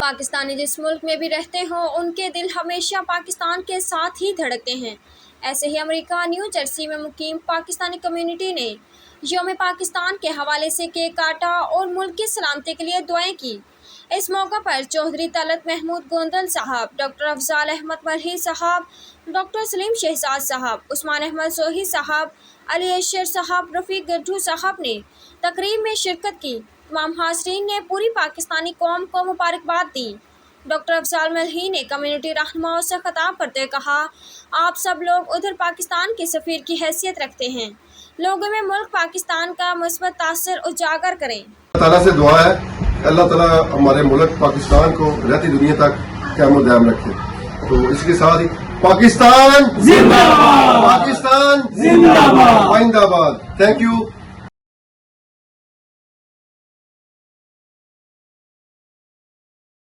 पाकिस्तानी जिस मुल्क में भी रहते हों उनके दिल हमेशा पाकिस्तान के साथ ही धड़कते हैं। ऐसे ही अमेरिका न्यू जर्सी में मुकीम पाकिस्तानी कम्युनिटी ने यौम पाकिस्तान के हवाले से केक काटा और मुल्क की सलामती के लिए दुआएं की। इस मौका पर चौधरी तलत महमूद गोंदल साहब, डॉक्टर अफजाल अहमद मरही साहब, डॉक्टर सलीम शहजाद साहब, उस्मान अहमद सोही साहब, अली अशर साहब, रफ़ीक गड्ढू साहब ने तकरीब में शिरकत की। तमाम हाज़रीन ने पूरी पाकिस्तानी कौम को मुबारकबाद दी। डॉक्टर अफजाल मरही ने कम्युनिटी रहनुमाओं से खिताब करते हुए कहा, आप सब लोग उधर पाकिस्तान के सफ़ीर की हैसियत रखते हैं, लोगों में मुल्क पाकिस्तान का मुस्बत तासर उजागर करें। ताला से दुआ है अल्लाह ताला हमारे मुल्क पाकिस्तान को रहती दुनिया तक क़यामत दायम रखे। तो इसके साथ ही पाकिस्तान जिंदाबाद, पाकिस्तान जिंदाबाद, जिंदाबाद। Thank you.